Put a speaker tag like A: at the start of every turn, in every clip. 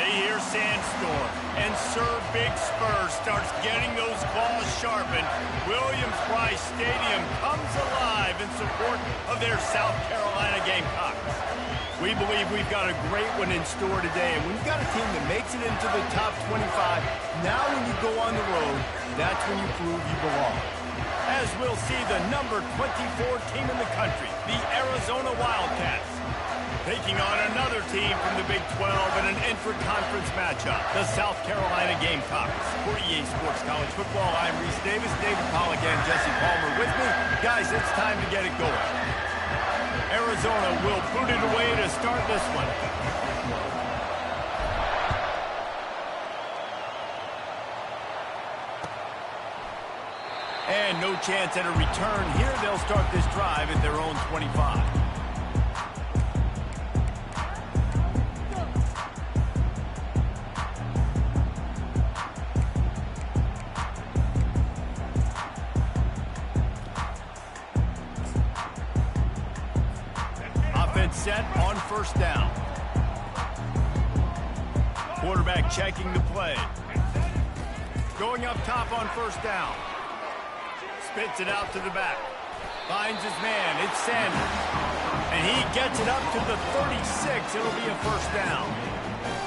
A: they hear Sandstorm, and Sir Big Spur starts getting those claws sharpened. Williams-Brice Stadium comes alive in support of their South Carolina Gamecocks. We believe we've got a great one in store today, and when you've got a team that makes it into the top 25, now when you go on the road, that's when you prove you belong. As we'll see the number 24 team in the country, the Arizona Wildcats, taking on another team from the Big 12 in an intra-conference matchup, the South Carolina Gamecocks. For EA Sports College Football, I'm Reese Davis, David Pollack, and Jesse Palmer with me. Guys, it's time to get it going. Arizona will boot it away to start this one. And no chance at a return here. They'll start this drive at their own 25. Set on first down. Quarterback checking the play. Going up top on first down. Spits it out to the back. Finds his man. It's Sanders. And he gets it up to the 36. It'll be a first down.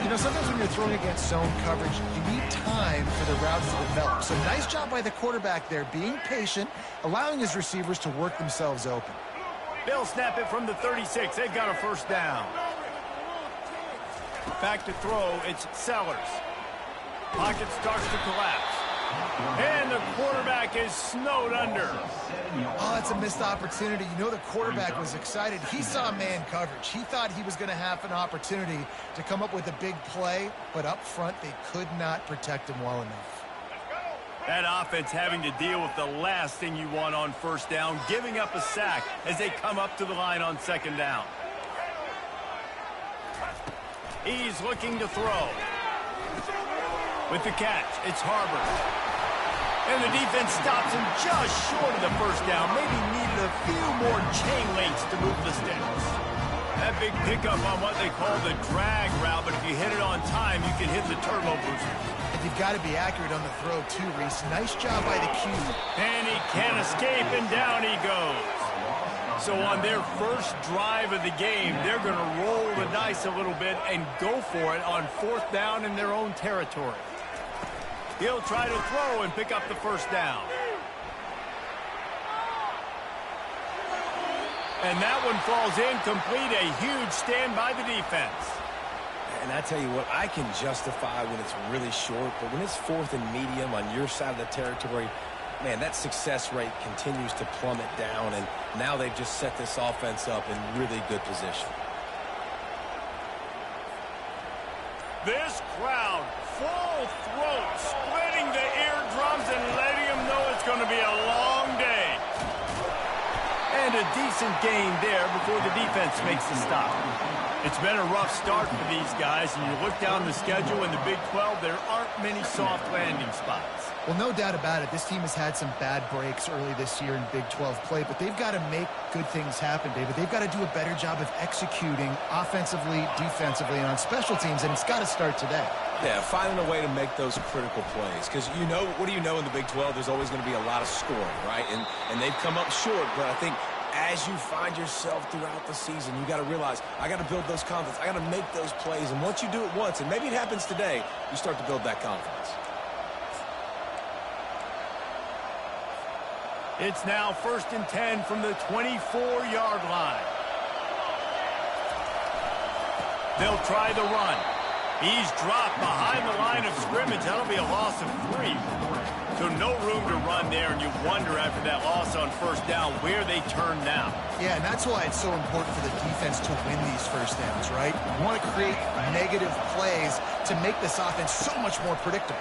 B: You know, sometimes when you're throwing against zone coverage, you need time for the routes to develop. So nice job by the quarterback there, being patient, allowing his receivers to work themselves open.
A: They'll snap it from the 36. They've got a first down. Back to throw. It's Sellers. Pocket starts to collapse. And the quarterback is snowed under.
B: Oh, that's a missed opportunity. You know the quarterback was excited. He saw man coverage. He thought he was going to have an opportunity to come up with a big play, but up front they could not protect him well enough.
A: That offense having to deal with the last thing you want on first down, giving up a sack as they come up to the line on second down. He's looking to throw. With the catch, it's Harbor. And the defense stops him just short of the first down. Maybe needed a few more chain links to move the sticks. That big pickup on what they call the drag route, but if you hit it on time, you can hit the turbo booster.
B: You've got to be accurate on the throw, too, Reese. Nice job by the Q.
A: And he can't escape, and down he goes. So on their first drive of the game, they're going to roll the dice a little bit and go for it on fourth down in their own territory. He'll try to throw and pick up the first down. And that one falls incomplete. A huge stand by the defense.
C: And I tell you what, I can justify when it's really short, but when it's fourth and medium on your side of the territory, man, that success rate continues to plummet down, and now they've just set this offense up in really good position.
A: This crowd, full throat, splitting the eardrums and letting them know it's going to be a long day. And a decent gain there before the defense makes the stop. It's been a rough start for these guys, and you look down the schedule in the Big 12, there aren't many soft landing spots.
B: Well, no doubt about it. This team has had some bad breaks early this year in Big 12 play, but they've got to make good things happen, David. They've got to do a better job of executing offensively, defensively, and on special teams, and it's got to start today.
C: Yeah, finding a way to make those critical plays. Because, you know, what do you know in the Big 12? There's always going to be a lot of scoring, right? And they've come up short, but I think as you find yourself throughout the season, you got to realize, I got to build those confidence. I got to make those plays. And once you do it once, and maybe it happens today, you start to build that confidence.
A: It's now 1st and 10 from the 24-yard line. They'll try the run. He's dropped behind the line of scrimmage. That'll be a loss of 3. So no room to run there, and you wonder after that loss on first down where they turn now.
B: Yeah, and that's why it's so important for the defense to win these first downs, right? You want to create negative plays to make this offense so much more predictable.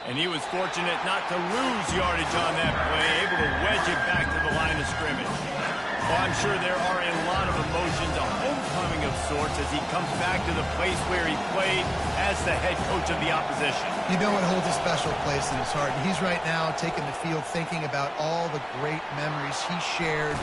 A: And he was fortunate not to lose yardage on that play, able to wedge it back to the line of scrimmage. Well, I'm sure there are a lot of emotions, a homecoming of sorts, as he comes back to the place where he played as the head coach of the opposition.
B: You know it holds a special place in his heart. And he's right now taking the field thinking about all the great memories he shared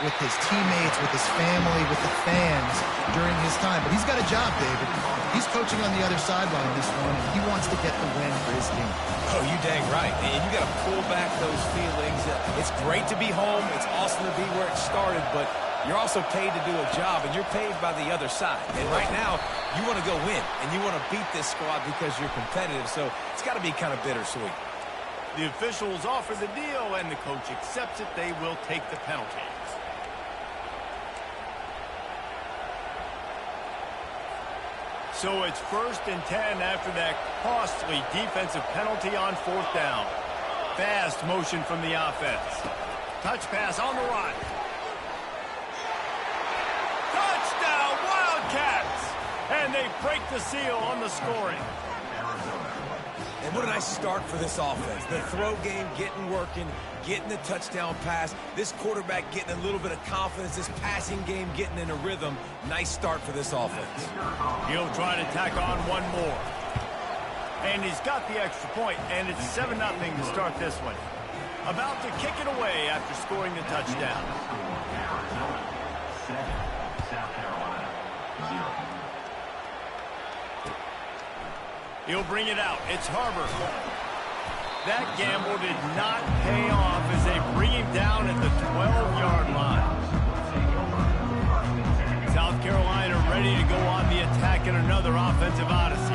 B: with his teammates, with his family, with the fans during his time. But he's got a job, David. He's coaching on the other sideline this one, and he wants to get the win for his team.
C: Oh, you dang right. And you got to pull back those feelings. It's great to be home. It's awesome to be where it started, but you're also paid to do a job, and you're paid by the other side. And right now, you want to go win, and you want to beat this squad because you're competitive, so it's got to be kind of bittersweet.
A: The officials offer the deal, and the coach accepts it. They will take the penalty. So it's 1st and 10 after that costly defensive penalty on 4th down. Fast motion from the offense. Touch pass on the run. Touchdown, Wildcats! And they break the seal on the scoring.
C: And what a nice start for this offense. The throw game getting working, getting the touchdown pass. This quarterback getting a little bit of confidence. This passing game getting in a rhythm. Nice start for this offense.
A: He'll try to tack on one more. And he's got the extra point, and it's 7-0 to start this one. About to kick it away after scoring the touchdown. He'll bring it out. It's Harbor. That gamble did not pay off as they bring him down at the 12-yard line. South Carolina ready to go on the attack in another offensive odyssey.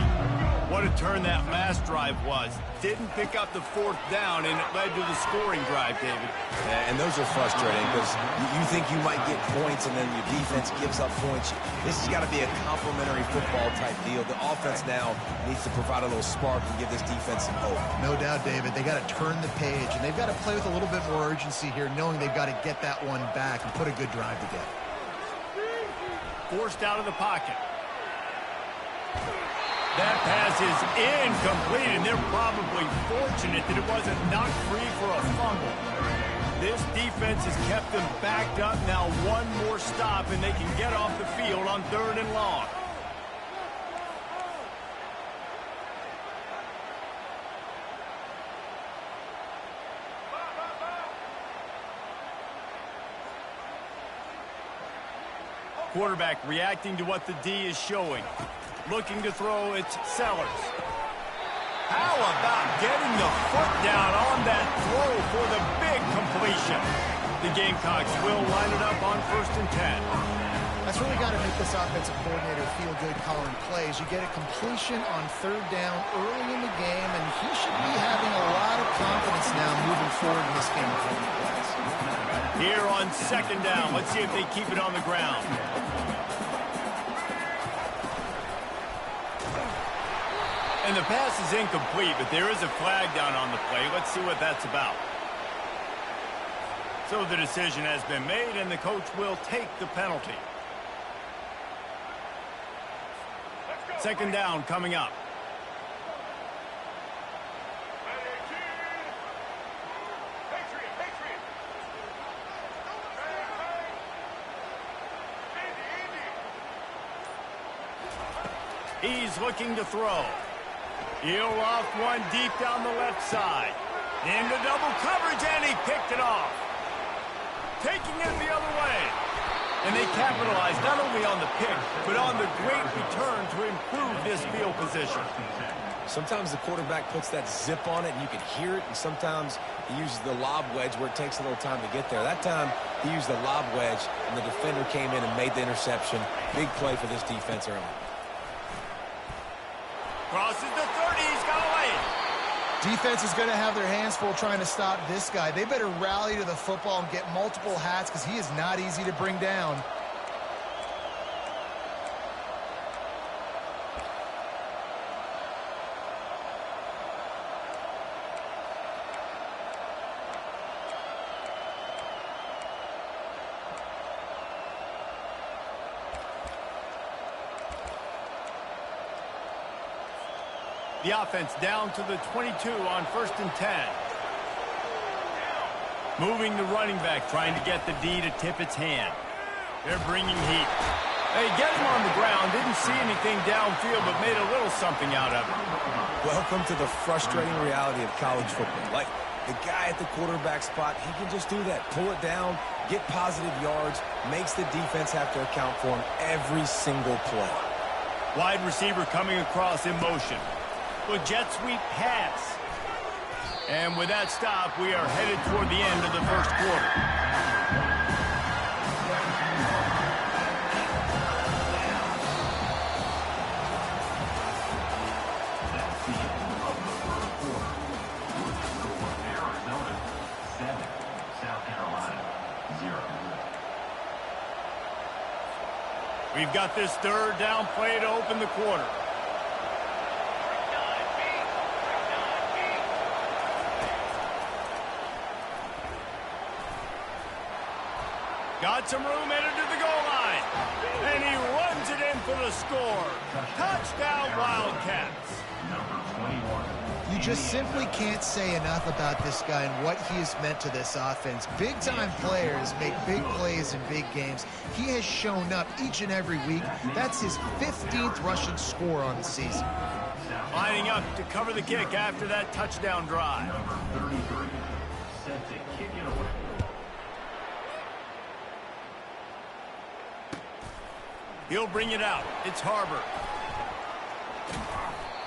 A: What a turn that last drive was. Didn't pick up the 4th down, and it led to the scoring drive, David.
C: Yeah, and those are frustrating because you think you might get points, and then your defense gives up points. This has got to be a complementary football type deal. The offense now needs to provide a little spark and give this defense some hope.
B: No doubt, David. They got to turn the page, and they've got to play with a little bit more urgency here, knowing they've got to get that one back and put a good drive together.
A: Forced out of the pocket. That pass is incomplete, and they're probably fortunate that it wasn't knocked free for a fumble. This defense has kept them backed up. Now one more stop, and they can get off the field on 3rd and long. Quarterback reacting to what the D is showing. Looking to throw, it's Sellers. How about getting the foot down on that throw for the big completion? The Gamecocks will line it up on 1st and 10.
B: That's really got to make this offensive coordinator feel good calling plays. You get a completion on 3rd down early in the game, and he should be having a lot of confidence now moving forward in this game of plays.
A: Here on 2nd down, let's see if they keep it on the ground. And the pass is incomplete, but there is a flag down on the play. Let's see what that's about. So the decision has been made, and the coach will take the penalty. 2nd down coming up. He's looking to throw. He'll off one deep down the left side. Into double coverage, and he picked it off. Taking it the other way. And they capitalized not only on the pick, but on the great return to improve this field position.
C: Sometimes the quarterback puts that zip on it, and you can hear it, and sometimes he uses the lob wedge where it takes a little time to get there. That time, he used the lob wedge, and the defender came in and made the interception. Big play for this defense early.
A: Crosses the 30, he's got away.
B: Defense is going to have their hands full trying to stop this guy. They better rally to the football and get multiple hats because he is not easy to bring down.
A: The offense down to the 22 on 1st and 10. Moving the running back, trying to get the D to tip its hand. They're bringing heat. They get him on the ground, didn't see anything downfield, but made a little something out of it.
C: Welcome to the frustrating reality of college football. Like, the guy at the quarterback spot, he can just do that. Pull it down, get positive yards, makes the defense have to account for him every single play.
A: Wide receiver coming across in motion. With jet sweep pass. And with that stop, we are headed toward the end of the first quarter. We've got this third down play to open the quarter. Got some room, headed to the goal line. And he runs it in for the score. Touchdown, Wildcats.
B: You just simply can't say enough about this guy and what he has meant to this offense. Big-time players make big plays in big games. He has shown up each and every week. That's his 15th rushing score on the season.
A: Lining up to cover the kick after that touchdown drive. He'll bring it out. It's Harbor.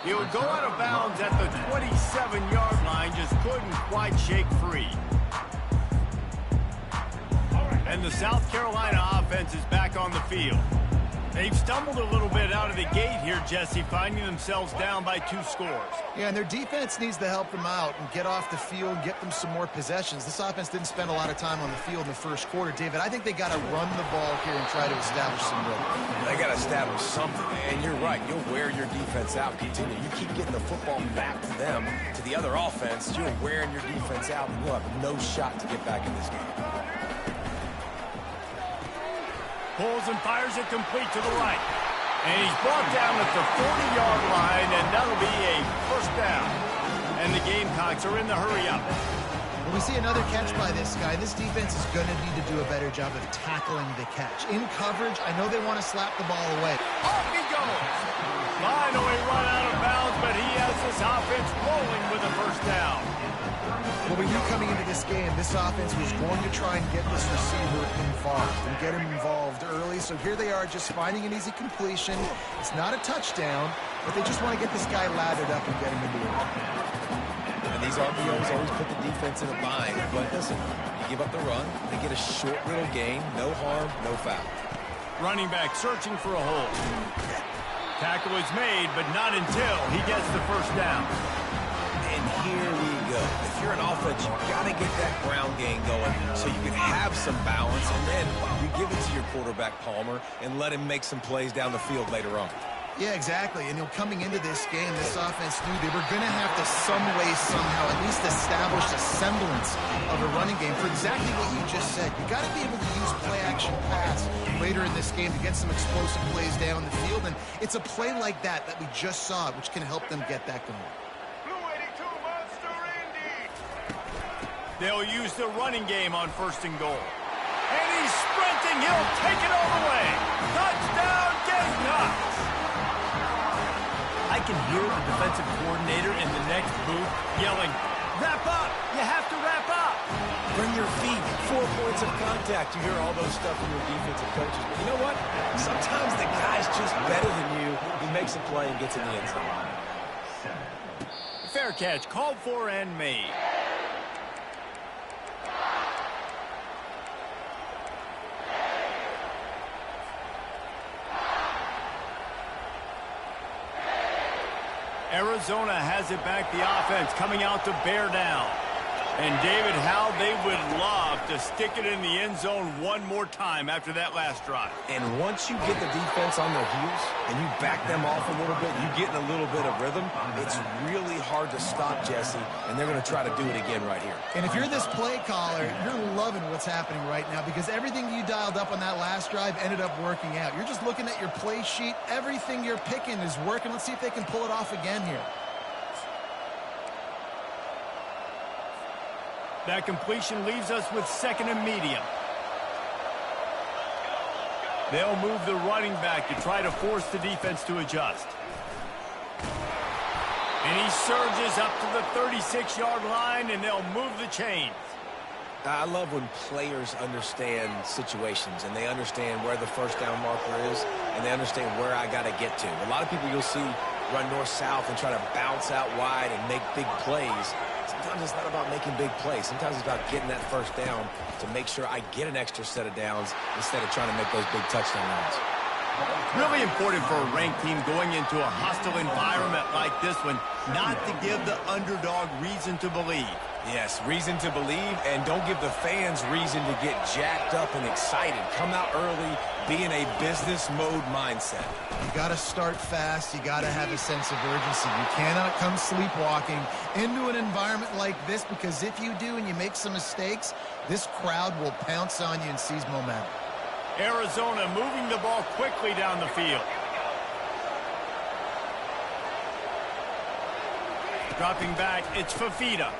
A: He'll go out of bounds at the 27-yard line, just couldn't quite shake free. And the South Carolina offense is back on the field. They've stumbled a little bit out of the gate here, Jesse, finding themselves down by 2 scores.
B: Yeah, and their defense needs to help them out and get off the field and get them some more possessions. This offense didn't spend a lot of time on the field in the first quarter. David, I think they got to run the ball here and try to establish some rhythm.
C: They got to establish something, and you're right. You'll wear your defense out. Continue. You keep getting the football back to them, to the other offense. You're wearing your defense out, and you'll have no shot to get back in this game.
A: Pulls and fires it complete to the right. And he's brought down at the 40-yard line, and that'll be a first down. And the Gamecocks are in the hurry-up.
B: When we see another catch by this guy, this defense is going to need to do a better job of tackling the catch. In coverage, I know they want to slap the ball away.
A: Off he goes. Finally run out of bounds, but he has this offense rolling with a first down.
B: Well, we knew coming into this game, this offense was going to try and get this receiver involved and get him involved early. So here they are just finding an easy completion. It's not a touchdown, but they just want to get this guy lathered up and get him into it.
C: And these RPOs always put the defense in a bind. But listen, you give up the run, they get a short little gain, no harm, no foul.
A: Running back searching for a hole. Tackle is made, but not until he gets the first down.
C: And here we go. If you're an offense, you've got to get that ground game going so you can have some balance, and then you give it to your quarterback, Palmer, and let him make some plays down the field later on.
B: Yeah, exactly. And coming into this game, this offense knew they were going to have to some way, somehow, at least establish a semblance of a running game for exactly what you just said. You got to be able to use play-action pass later in this game to get some explosive plays down the field, and it's a play like that we just saw, which can help them get that going.
A: They'll use the running game on first and goal. And he's sprinting. He'll take it all the way. Touchdown, Gamecocks! I can hear the defensive coordinator in the next booth yelling, "Wrap up! You have to wrap up!"
C: Bring your feet. 4 points of contact. You hear all those stuff from your defensive coaches. But you know what? Sometimes the guy's just better than you. He makes a play and gets in the end zone.
A: Fair catch, called for and made. Arizona has it back, the offense coming out to bear down. And David, how they would love to stick it in the end zone one more time after that last drive.
C: And once you get the defense on their heels and you back them off a little bit, you get in a little bit of rhythm, it's really hard to stop, Jesse, and they're going to try to do it again right here.
B: And if you're this play caller, you're loving what's happening right now because everything you dialed up on that last drive ended up working out. You're just looking at your play sheet. Everything you're picking is working. Let's see if they can pull it off again here.
A: That completion leaves us with 2nd and medium. They'll move the running back to try to force the defense to adjust. And he surges up to the 36-yard line, and they'll move the chains.
C: I love when players understand situations and they understand where the first down marker is and they understand where I got to get to. A lot of people you'll see run north-south and try to bounce out wide and make big plays. Sometimes it's not about making big plays. Sometimes it's about getting that first down to make sure I get an extra set of downs instead of trying to make those big touchdown runs.
A: Really important for a ranked team going into a hostile environment like this one not to give the underdog reason to believe.
C: Yes, reason to believe, and don't give the fans reason to get jacked up and excited. Come out early, be in a business mode mindset.
B: You got to start fast. You got to have a sense of urgency. You cannot come sleepwalking into an environment like this, because if you do and you make some mistakes, this crowd will pounce on you and seize momentum.
A: Arizona moving the ball quickly down the field. Dropping back, it's Fafita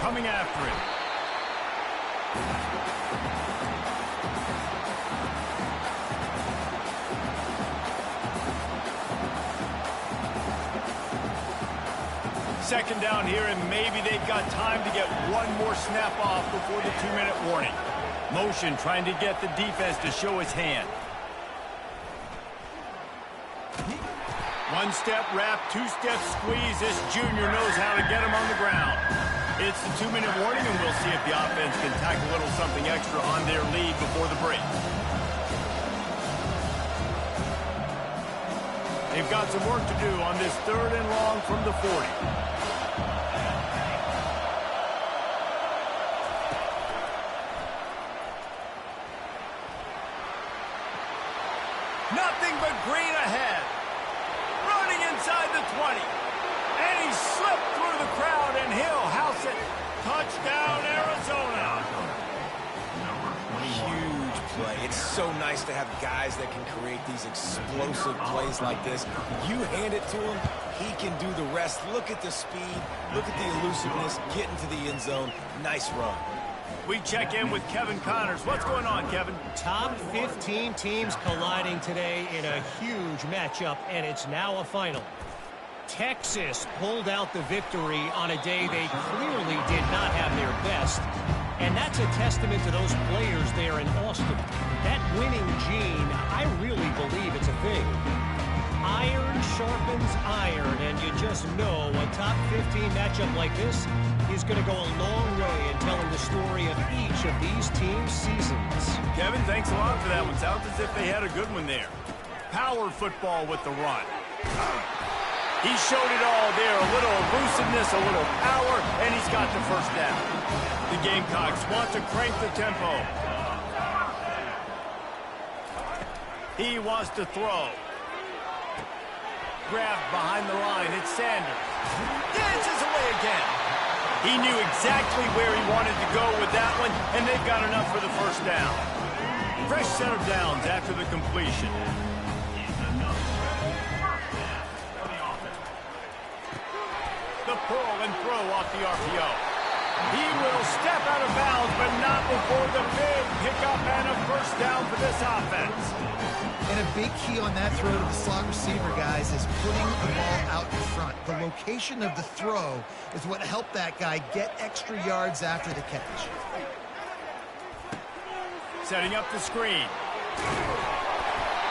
A: coming after him. Second down here, and maybe they've got time to get one more snap off before the 2-minute warning. Motion trying to get the defense to show his hand. One-step wrap, two-step squeeze. This junior knows how to get him on the ground. It's the 2-minute warning, and we'll see if the offense can tack a little something extra on their lead before the break. They've got some work to do on this 3rd and long from the 40. Nothing but green ahead. Running inside the 20. And he slipped through the crowd, and he'll house it. Touchdown, Arizona.
C: Huge play. It's so nice to have guys that can create these explosive plays like this. You hand it to him, he can do the rest. Look at the speed. Look at the elusiveness. Get into the end zone. Nice run.
A: We check in with Kevin Connors. What's going on, Kevin?
D: Top 15 teams colliding today in a huge matchup, and it's now a final. Texas pulled out the victory on a day they clearly did not have their best, and that's a testament to those players there in Austin. That winning gene, I really believe it's a thing. Iron sharpens iron, and you just know a top 15 matchup like this is going to go a long way in telling the story of each of these teams' seasons.
A: Kevin, thanks a lot for that one. Sounds as if they had a good one there. Power football with the run. He showed it all there. A little elusiveness, a little power, and he's got the first down. The Gamecocks want to crank the tempo. He wants to throw. Grabbed behind the line. It's Sanders. Dances away again. He knew exactly where he wanted to go with that one, and they've got enough for the first down. Fresh set of downs after the completion. The pull and throw off the RPO. He will step out of bounds, but not before the big pickup and a first down for this offense.
B: And a big key on that throw to the slot receiver, guys, is putting the ball out in front. The location of the throw is what helped that guy get extra yards after the catch.
A: Setting up the screen.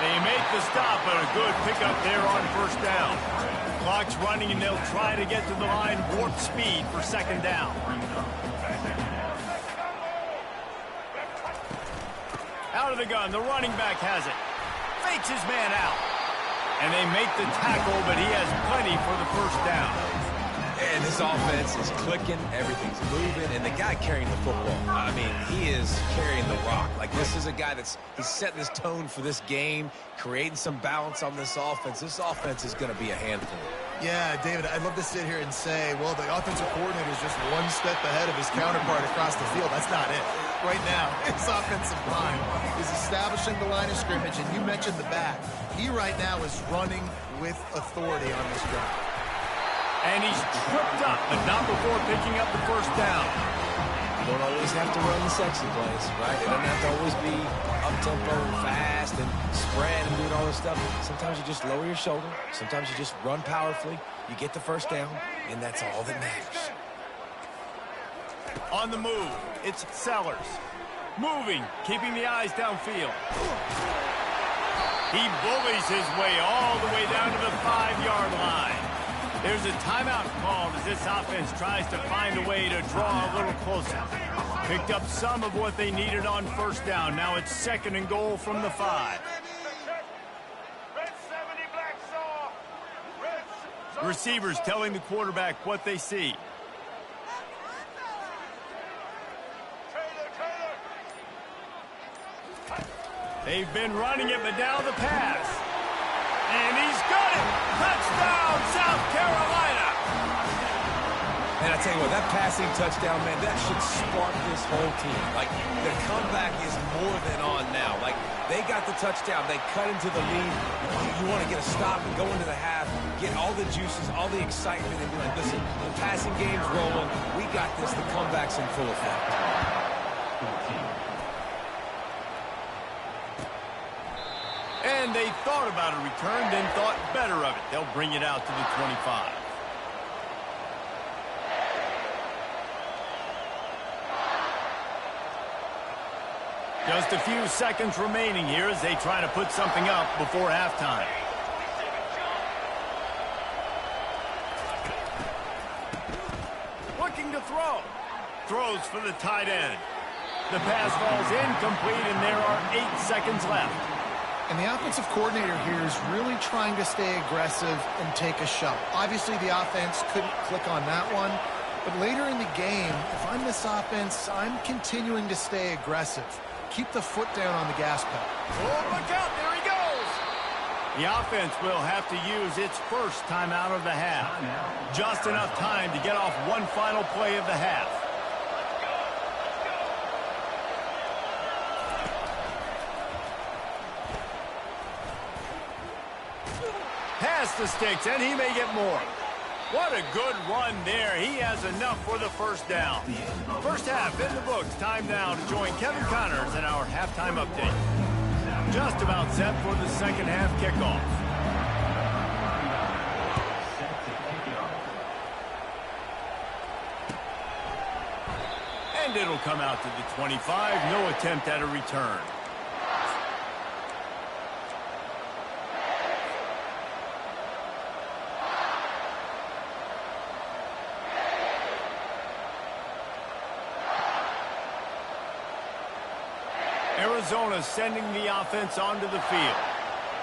A: They make the stop, but a good pickup there on first down. Clock's running, and they'll try to get to the line warp speed for second down. Out of the gun, the running back has it. Fakes his man out. And they make the tackle, but he has plenty for the first down.
C: And this offense is clicking, everything's moving, and the guy carrying the football, I mean, he is carrying the rock. Like, this is a guy he's setting this tone for this game, creating some balance on this offense. This offense is going to be a handful.
B: Yeah, David, I'd love to sit here and say, well, the offensive coordinator is just one step ahead of his counterpart across the field. That's not it. Right now, his offensive line is establishing the line of scrimmage, and you mentioned the back. He right now is running with authority on this drive.
A: And he's tripped up, but not before picking up the first down.
C: You don't always have to run the sexy plays, right? It doesn't have to always be up-tempo, fast, and spread and doing all this stuff. Sometimes you just lower your shoulder. Sometimes you just run powerfully. You get the first down, and that's all that matters.
A: On the move, it's Sellers. Moving, keeping the eyes downfield. He bullies his way all the way down to the 5-yard line. There's a timeout called as this offense tries to find a way to draw a little closer. Picked up some of what they needed on first down. Now it's 2nd and goal from the 5. Receivers telling the quarterback what they see. They've been running it, but now the pass. And he's got it! Touchdown, South Carolina!
C: And I tell you what, that passing touchdown, man, that should spark this whole team. Like, the comeback is more than on now. Like, they got the touchdown. They cut into the lead. You want to get a stop and go into the half, get all the juices, all the excitement, and be like, listen, the passing game's rolling. We got this. The comeback's in full effect.
A: And they thought about a return, then thought better of it. They'll bring it out to the 25. Just a few seconds remaining here as they try to put something up before halftime. Looking to throw. Throws for the tight end. The pass falls incomplete, and there are 8 seconds left.
B: And the offensive coordinator here is really trying to stay aggressive and take a shot. Obviously, the offense couldn't click on that one. But later in the game, if I'm this offense, I'm continuing to stay aggressive. Keep the foot down on the gas pedal.
A: Oh, look out. There he goes. The offense will have to use its first timeout of the half. Just enough time to get off one final play of the half. Pass the sticks, and he may get more. What a good run there. He has enough for the first down. First half in the books. Time now to join Kevin Connors in our halftime update. Just about set for the second half kickoff. And it'll come out to the 25. No attempt at a return. Arizona sending the offense onto the field.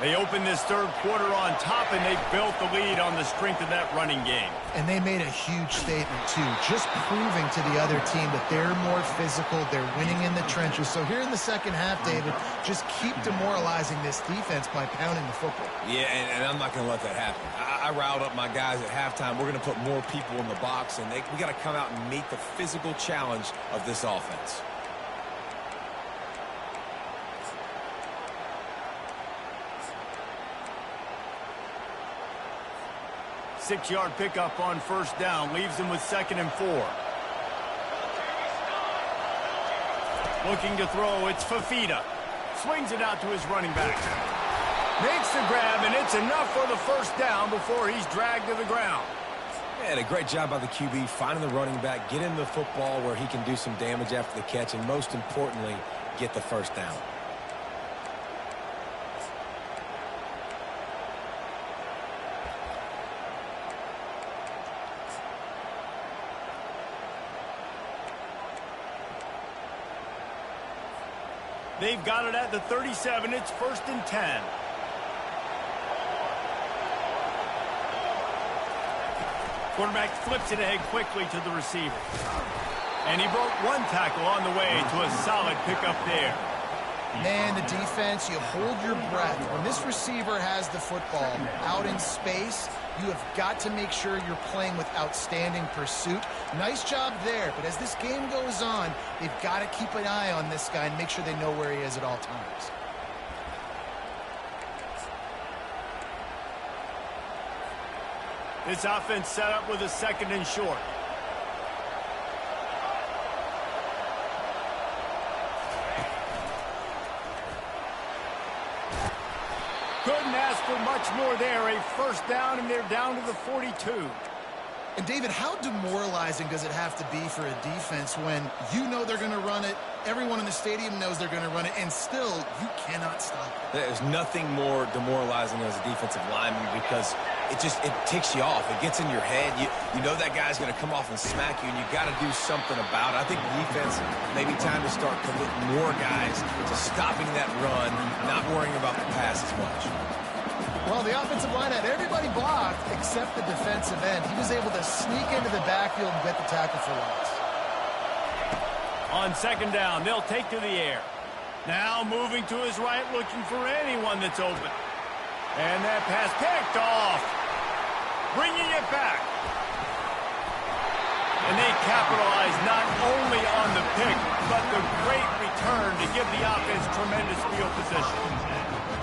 A: They open this third quarter on top, and they built the lead on the strength of that running game.
B: And they made a huge statement, too, just proving to the other team that they're more physical, they're winning in the trenches. So here in the second half, David, just keep demoralizing this defense by pounding the football.
C: Yeah, and I'm not going to let that happen. I riled up my guys at halftime. We're going to put more people in the box, and we got to come out and meet the physical challenge of this offense.
A: Six-yard pickup on first down leaves them with 2nd and 4. Looking to throw, it's Fafita. Swings it out to his running back. Makes the grab, and it's enough for the first down before he's dragged to the ground.
C: Yeah, a great job by the QB, finding the running back, getting the football where he can do some damage after the catch, and most importantly, get the first down.
A: They've got it at the 37. It's 1st and 10. Quarterback flips it ahead quickly to the receiver. And he broke one tackle on the way to a solid pickup there.
B: Man, the defense, you hold your breath. When this receiver has the football out in space, you have got to make sure you're playing with outstanding pursuit. Nice job there, but as this game goes on, they've got to keep an eye on this guy and make sure they know where he is at all times.
A: This offense set up with a 2nd and short. for much more there. A first down, and they're down to the 42.
B: And, David, how demoralizing does it have to be for a defense when you know they're going to run it, everyone in the stadium knows they're going to run it, and still you cannot stop it?
C: There's nothing more demoralizing as a defensive lineman because it ticks you off. It gets in your head. You know that guy's going to come off and smack you, and you've got to do something about it. I think the defense, maybe time to start committing more guys to stopping that run, not worrying about the pass as much.
B: Well, the offensive line had everybody blocked except the defensive end. He was able to sneak into the backfield and get the tackle for loss.
A: On second down, they'll take to the air. Now moving to his right, looking for anyone that's open. And that pass picked off. Bringing it back. And they capitalize not only on the pick, but the great return to give the offense tremendous field position.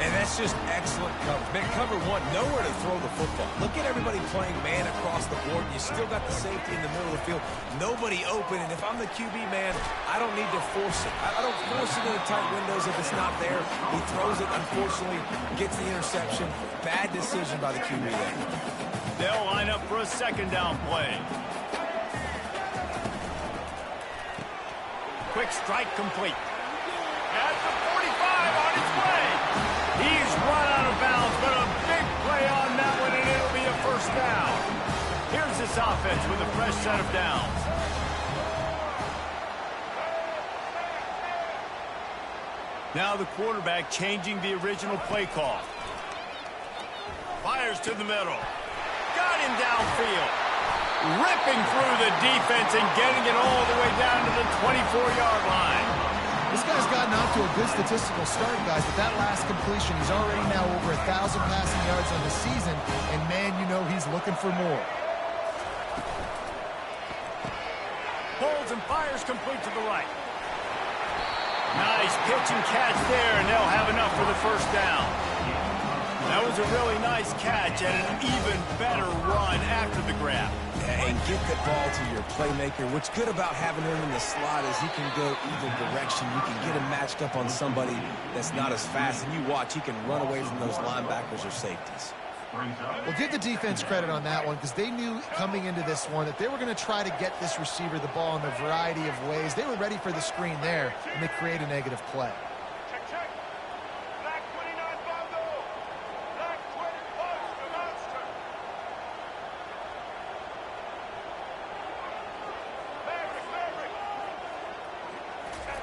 C: And that's just excellent coverage. Man, cover one, nowhere to throw the football. Look at everybody playing man across the board. You still got the safety in the middle of the field. Nobody open, and if I'm the QB, man, I don't need to force it. I don't force it in the tight windows if it's not there. He throws it, unfortunately, gets the interception. Bad decision by the QB there.
A: They'll line up for a second down play. Quick strike complete. At the 45 on its way. He's run out of bounds, but a big play on that one, and it'll be a first down. Here's this offense with a fresh set of downs. Now the quarterback changing the original play call. Fires to the middle. Got him downfield. Ripping through the defense and getting it all the way down to the 24-yard line.
B: This guy's gotten off to a good statistical start, guys, but that last completion, he's already now over 1,000 passing yards on the season, and, man, you know he's looking for more.
A: Holds and fires complete to the right. Nice pitch and catch there, and they'll have enough for the first down. That was a really nice catch and an even better run after the grab.
C: And get the ball to your playmaker. What's good about having him in the slot is he can go either direction. You can get him matched up on somebody that's not as fast, and you watch, he can run away from those linebackers or safeties.
B: Well, give the defense credit on that one because they knew coming into this one that they were going to try to get this receiver the ball in a variety of ways. They were ready for the screen there, and they create a negative play.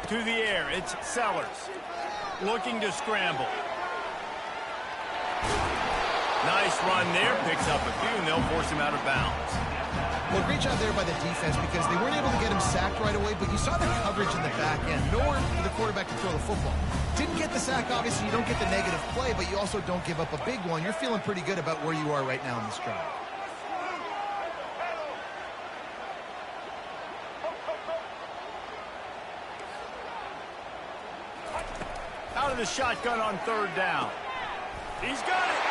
A: To the air, it's Sellers. Looking to scramble. Nice run there, picks up a few, and they'll force him out of bounds.
B: Well, great job there by the defense because they weren't able to get him sacked right away, but you saw the coverage in the back end. Nowhere for the quarterback to throw the football. Didn't get the sack, obviously you don't get the negative play, but you also don't give up a big one. You're feeling pretty good about where you are right now in this drive.
A: Out of the shotgun on third down. He's got it.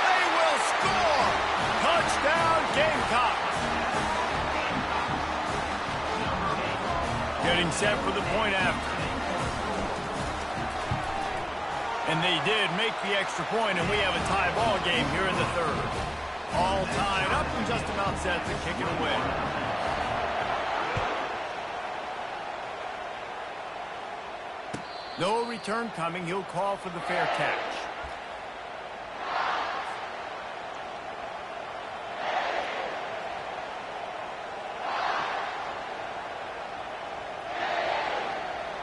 A: They will score. Touchdown, Gamecocks. Getting set for the point after. And they did make the extra point, and we have a tie ball game here in the third. All tied up and just about set to kick it away. No return coming. He'll call for the fair catch.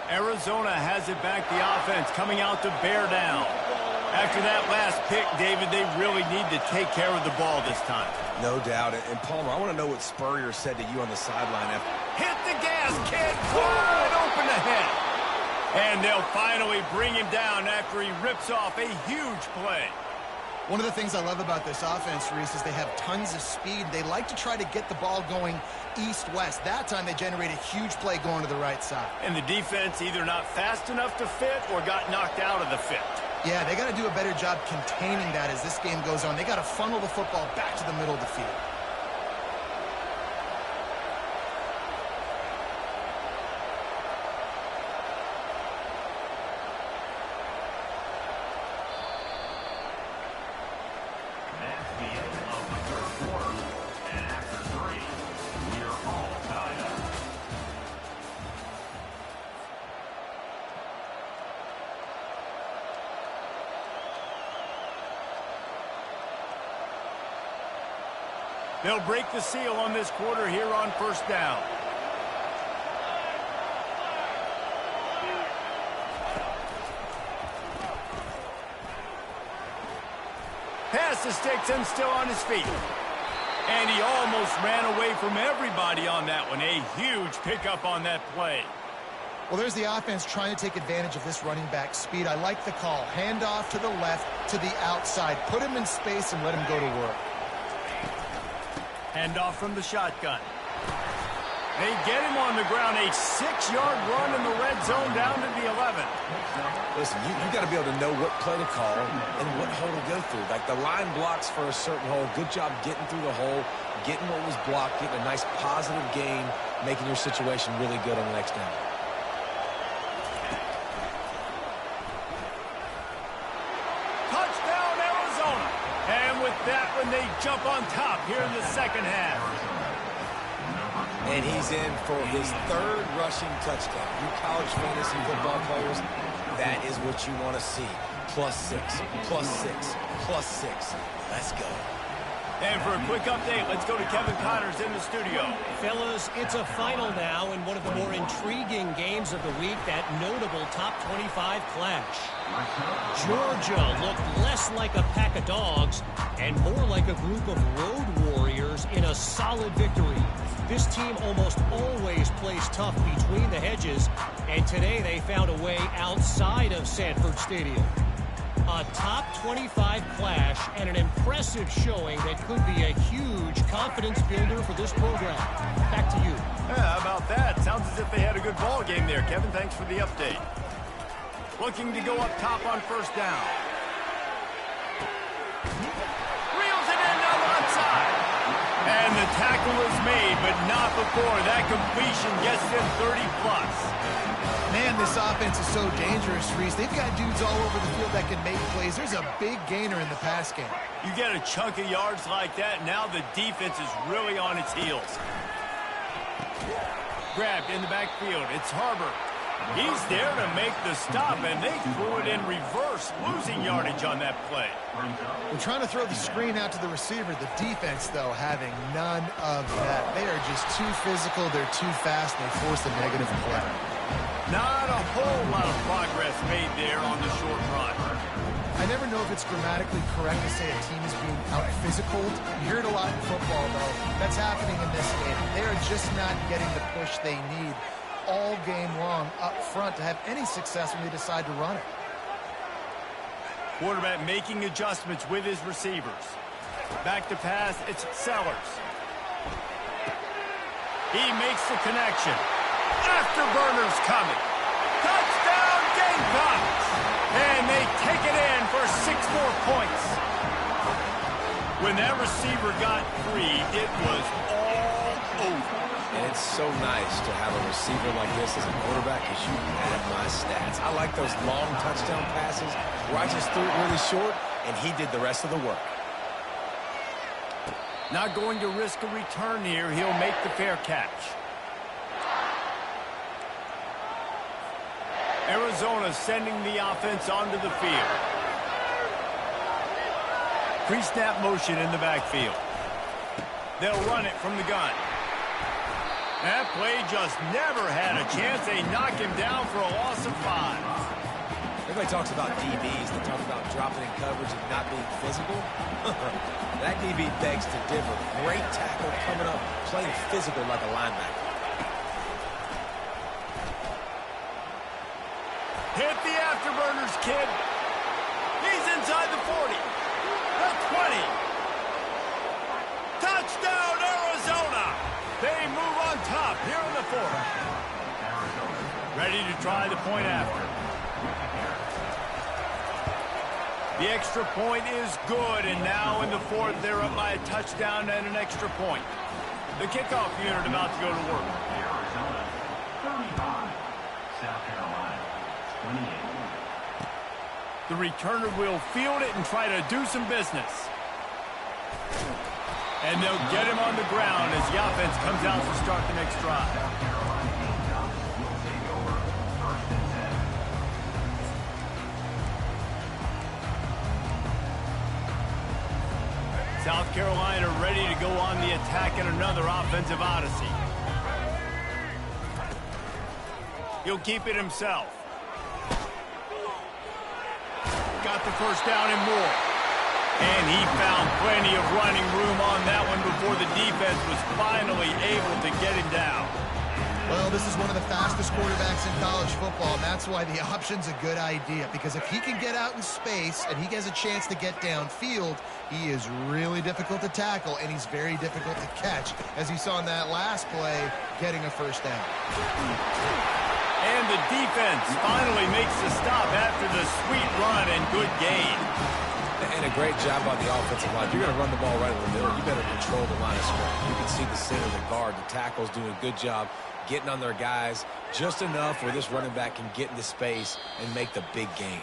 A: Arizona has it back, the offense coming out to bear down. After that last pick, David, they really need to take care of the ball this time.
C: No doubt. And Palmer, I want to know what Spurrier said to you on the sideline after.
A: Hit the gas, kid. Wide open ahead. And they'll finally bring him down after he rips off a huge play.
B: One of the things I love about this offense, Reese, is they have tons of speed. They like to try to get the ball going east-west. That time they generate a huge play going to the right side.
A: And the defense either not fast enough to fit or got knocked out of the fit.
B: Yeah, they got to do a better job containing that as this game goes on. They got to funnel the football back to the middle of the field.
A: They'll break the seal on this quarter here on first down. Pass the sticks and still on his feet. And he almost ran away from everybody on that one. A huge pickup on that play.
B: Well, there's the offense trying to take advantage of this running back speed. I like the call. Hand off to the left, to the outside. Put him in space and let him go to work.
A: Hand off from the shotgun. They get him on the ground. A 6-yard run in the red zone down to the 11.
C: Listen, you got to be able to know what play to call and what hole to go through. Like the line blocks for a certain hole. Good job getting through the hole, getting what was blocked, getting a nice positive gain, making your situation really good on the next down.
A: Touchdown, Arizona. And with that one, they jump on top here in the second half.
C: And he's in for his third rushing touchdown. You college fantasy football players, that is what you want to see. +6, +6, +6. Let's go.
A: And for a quick update, let's go to Kevin Connors in the studio.
D: Fellas, it's a final now in one of the more intriguing games of the week, that notable top 25 clash. Georgia looked less like a pack of dogs and more like a group of road warriors in a solid victory. This team almost always plays tough between the hedges, and today they found a way outside of Sanford Stadium. A top 25 clash and an impressive showing that could be a huge confidence builder for this program. Back to you.
A: Yeah, how about that? Sounds as if they had a good ball game there, Kevin. Thanks for the update. Looking to go up top on first down. Reels it in down the left side. And the tackle is made, but not before that completion gets them 30+.
B: Man, this offense is so dangerous, Reese. They've got dudes all over the field that can make plays. There's a big gainer in the pass game.
A: You get a chunk of yards like that, now the defense is really on its heels. Grabbed in the backfield. It's Harbor. He's there to make the stop, and they threw it in reverse, losing yardage on that play.
B: We're trying to throw the screen out to the receiver. The defense, though, having none of that. They are just too physical. They're too fast. They force a negative play.
A: Not a whole lot of progress made there on the short run.
B: I never know if it's grammatically correct to say a team is being out-physicaled. You hear it a lot in football, though. That's happening in this game. They are just not getting the push they need all game long up front to have any success when they decide to run it.
A: Quarterback making adjustments with his receivers. Back to pass, it's Sellers. He makes the connection. Afterburner's coming. Touchdown Gamecocks! And they take it in for 6 more points. When that receiver got free, it was all over.
C: And it's so nice to have a receiver like this as a quarterback because you have my stats. I like those long touchdown passes where I just threw it really short and he did the rest of the work.
A: Not going to risk a return here. He'll make the fair catch. Arizona sending the offense onto the field. Pre-snap motion in the backfield. They'll run it from the gun. That play just never had a chance. They knock him down for a loss of 5.
C: Everybody talks about DBs. They talk about dropping in coverage and not being physical. That DB begs to differ. Great tackle coming up, playing physical like a linebacker.
A: Hit the afterburners, kid. He's inside the 40. The 20. Touchdown, Arizona. They move on top here in the 4th. Ready to try the point after. The extra point is good, and now in the 4th, they're up by a touchdown and an extra point. The kickoff unit about to go to work.
E: Arizona, 35. South Carolina, 28.
A: The returner will field it and try to do some business. And they'll get him on the ground as the offense comes out to start the next drive. South Carolina ready to go on the attack in another offensive odyssey. He'll keep it himself. Got the first down and more. And he found plenty of running room on that one before the defense was finally able to get him down.
B: Well, this is one of the fastest quarterbacks in college football, and that's why the option's a good idea. Because if he can get out in space and he has a chance to get downfield, he is really difficult to tackle, and he's very difficult to catch, as you saw in that last play, getting a first down.
A: And the defense finally makes the stop after the sweet run and good gain.
C: And a great job by the offensive line. If you're going to run the ball right in the middle, you better control the line of scrimmage. You can see the center, the guard, the tackles doing a good job getting on their guys just enough where this running back can get into space and make the big gain.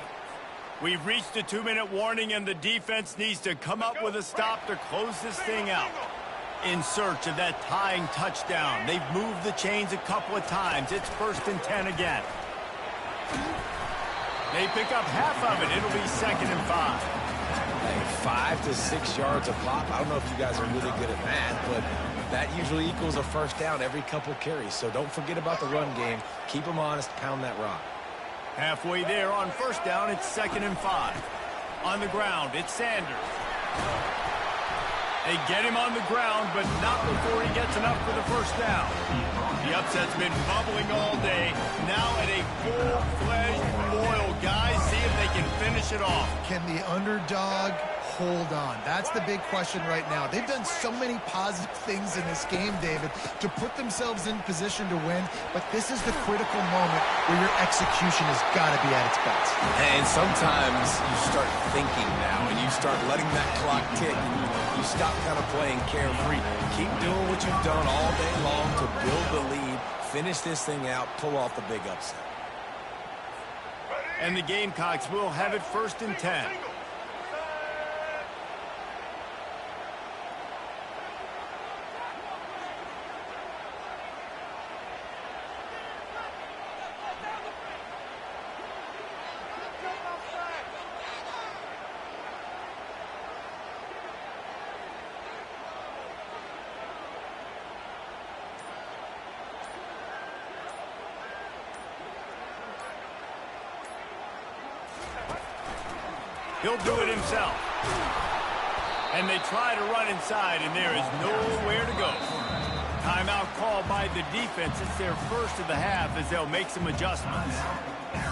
A: We've reached the 2-minute warning, and the defense needs to come up with a stop to close this thing out. In search of that tying touchdown. They've moved the chains a couple of times. It's 1st and 10 again. They pick up half of it. It'll be 2nd and 5.
C: Hey, 5 to 6 yards a pop. I don't know if you guys are really good at math, but that usually equals a first down every couple carries. So don't forget about the run game. Keep them honest. Pound that rock.
A: Halfway there on first down, it's 2nd and 5. On the ground, it's Sanders. They get him on the ground, but not before he gets enough for the first down. The upset's been bubbling all day. Now at a full-fledged boil. Guys, see if they can finish it off.
B: Can the underdog hold on? That's the big question right now. They've done so many positive things in this game, David, to put themselves in position to win, but this is the critical moment where your execution has got to be at its best.
C: And sometimes you start thinking now, and you start letting that clock tick, and you stop kind of playing carefree. Keep doing what you've done all day long to build the lead, finish this thing out, pull off the big upset.
A: And the Gamecocks will have it 1st and 10. He'll do it himself. And they try to run inside, and there is nowhere to go. Timeout called by the defense. It's their first of the half as they'll make some adjustments.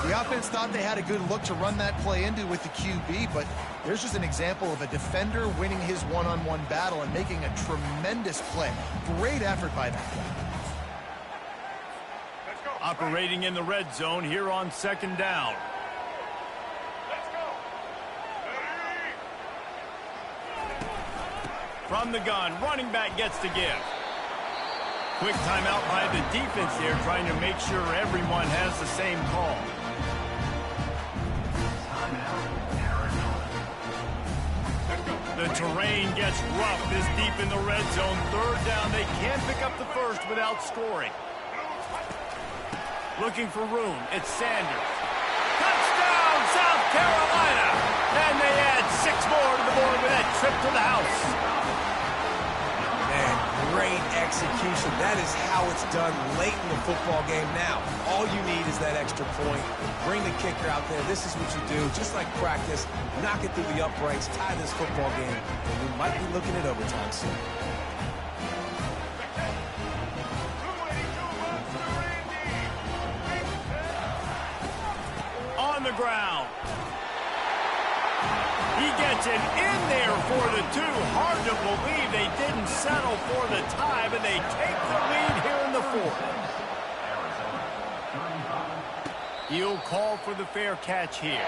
B: The offense thought they had a good look to run that play into with the QB, but there's just an example of a defender winning his one-on-one battle and making a tremendous play. Great effort by that guy.
A: Operating in the red zone here on 2nd down. From the gun, running back gets to give. Quick timeout by the defense there, trying to make sure everyone has the same call. The terrain gets rough this deep in the red zone. 3rd down, they can't pick up the first without scoring. Looking for room, it's Sanders. Touchdown, South Carolina! And they add 6 more to the board with that trip to the house.
C: Great execution. That is how it's done late in the football game now. All you need is that extra point. Bring the kicker out there. This is what you do. Just like practice, knock it through the uprights, tie this football game, and we might be looking at overtime soon.
A: On the ground. He gets it in there for the 2. Hard to believe they didn't settle for the tie, but they take the lead here in the 4th. He'll call for the fair catch here.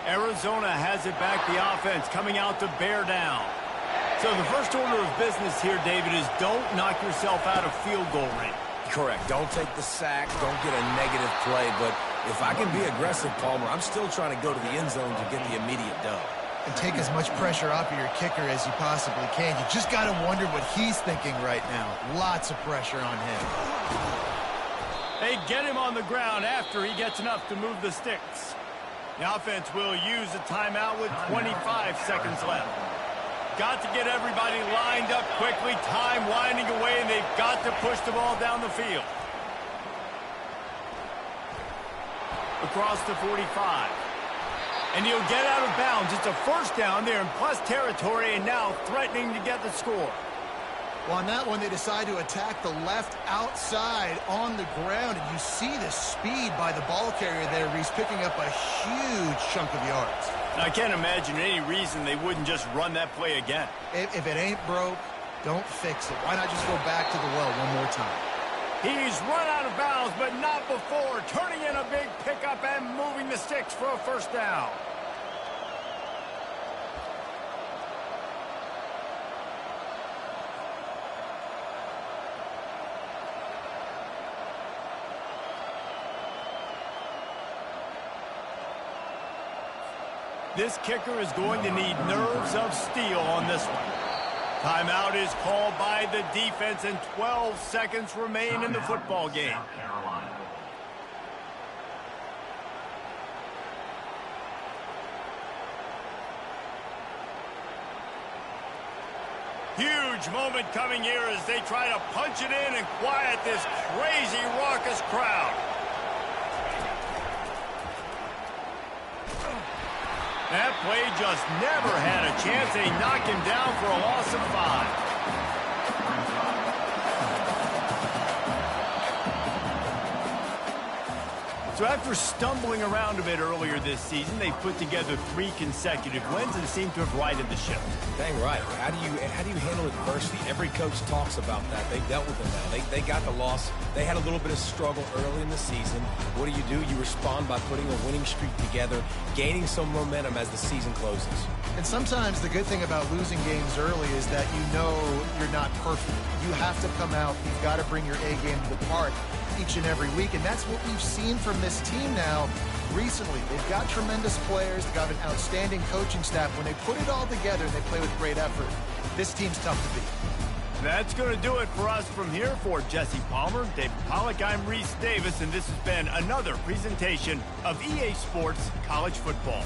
A: Arizona has it back, the offense coming out to bear down. So the first order of business here, David, is don't knock yourself out of field goal range.
C: Correct. Don't take the sack. Don't get a negative play. But if I can be aggressive, Palmer, I'm still trying to go to the end zone to get the immediate dub.
B: And take as much pressure off of your kicker as you possibly can. You just got to wonder what he's thinking right now. Lots of pressure on him.
A: They get him on the ground after he gets enough to move the sticks. The offense will use a timeout with 25 seconds left. Got to get everybody lined up quickly. Time winding away, and they've got to push the ball down the field. Across the 45. And he'll get out of bounds. It's a first down there in plus territory, and now threatening to get the score.
B: Well, on that one, they decide to attack the left outside on the ground, and you see the speed by the ball carrier there. He's picking up a huge chunk of yards.
A: I can't imagine any reason they wouldn't just run that play again.
B: If it ain't broke, don't fix it. Why not just go back to the well one more time?
A: He's run out of bounds, but not before. Turning in a big pickup and moving the sticks for a first down. This kicker is going to need nerves of steel on this one. Timeout is called by the defense, and 12 seconds remain in the football game.
E: South Carolina.
A: Huge moment coming here as they try to punch it in and quiet this crazy, raucous crowd. That play just never had a chance. They knock him down for a loss of 5. So after stumbling around a bit earlier this season, they put together 3 consecutive wins and seem to have righted the ship.
C: Dang right. How do you handle adversity? Every coach talks about that. They dealt with it now. They got the loss. They had a little bit of struggle early in the season. What do? You respond by putting a winning streak together, gaining some momentum as the season closes.
B: And sometimes the good thing about losing games early is that you know you're not perfect. You have to come out. You've got to bring your A game to the park each and every week, and that's what we've seen from this team now recently. They've got tremendous players. They've got an outstanding coaching staff. When they put it all together and they play with great effort, this team's tough to beat.
A: That's going to do it for us from here. For Jesse Palmer, David Pollack, I'm Reese Davis, and this has been another presentation of EA Sports College Football.